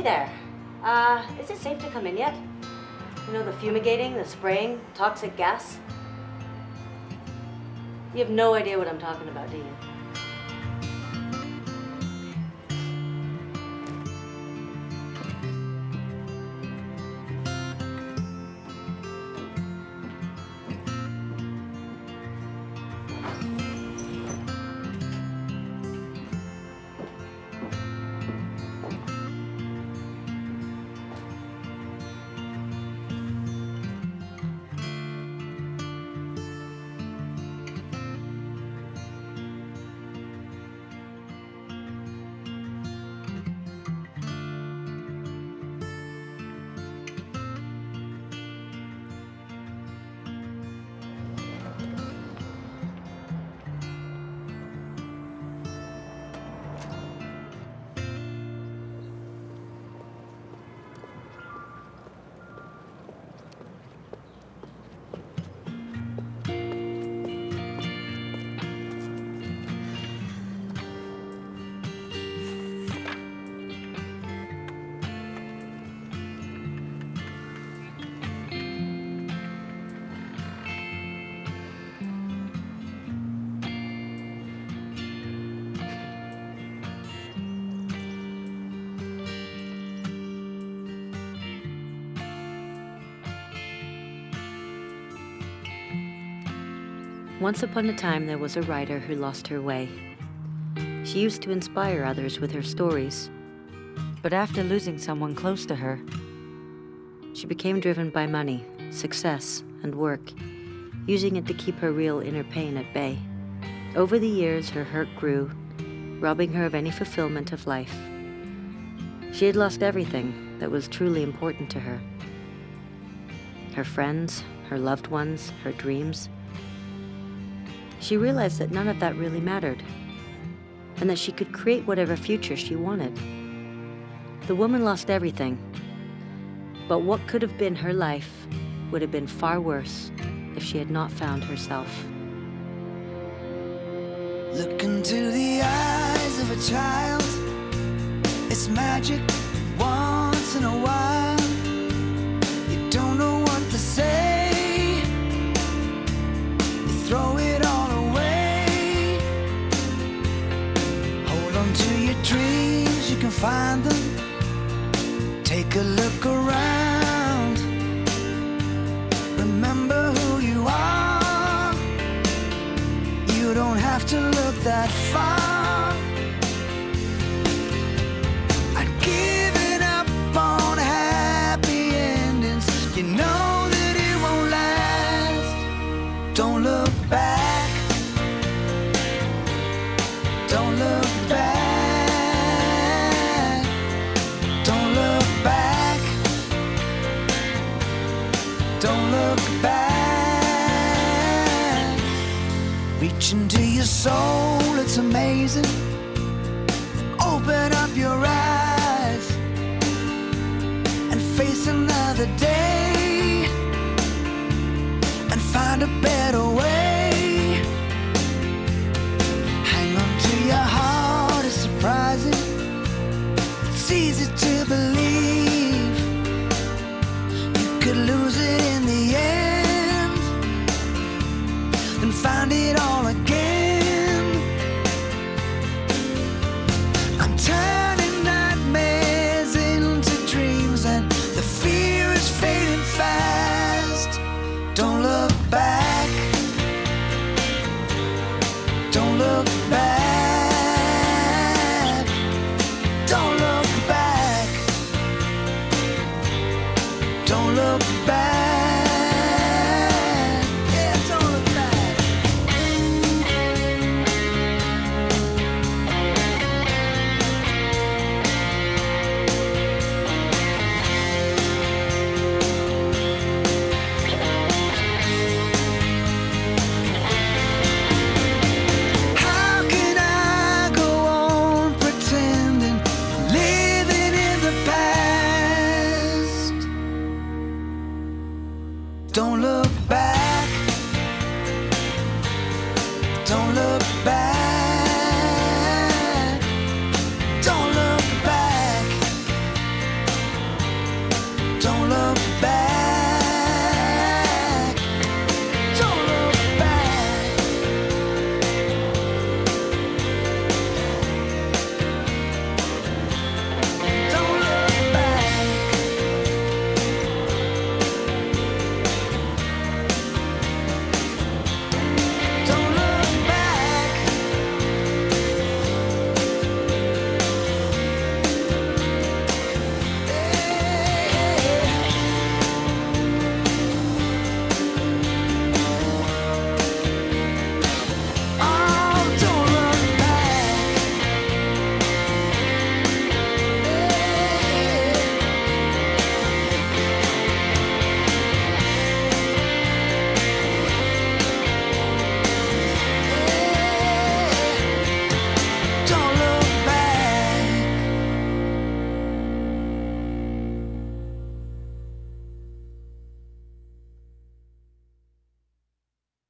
there. Is it safe to come in yet? You know, the fumigating, the spraying, toxic gas? You have no idea what I'm talking about, do you? Once upon a time, there was a writer who lost her way. She used to inspire others with her stories. But after losing someone close to her, she became driven by money, success, and work, using it to keep her real inner pain at bay. Over the years, her hurt grew, robbing her of any fulfillment of life. She had lost everything that was truly important to her. Her friends, her loved ones, her dreams. She realized that none of that really mattered, and that she could create whatever future she wanted. The woman lost everything, but what could have been her life would have been far worse if she had not found herself. Look into the eyes of a child. It's magic once in a while. You don't know what to say. You throw it all away. Hold on to your dreams, you can find them. Take a look around. Remember who you are. You don't have to look that far. I'd given up on happy endings. You know that it won't last. Don't look back. Don't look back. Don't look back. Don't look back. Reach into your soul, it's amazing. Open up your eyes and face another day and find a better way. Hang on to your heart, it's surprising. It's easy to believe you could lose it in the end and find it all again. I'm turning nightmares into dreams and the fear is fading fast. Don't look back. Don't look back. Don't look back. Don't look back. Yeah, don't look back. How can I go on pretending, living in the past? Don't look back. Don't look back. Don't look back. back.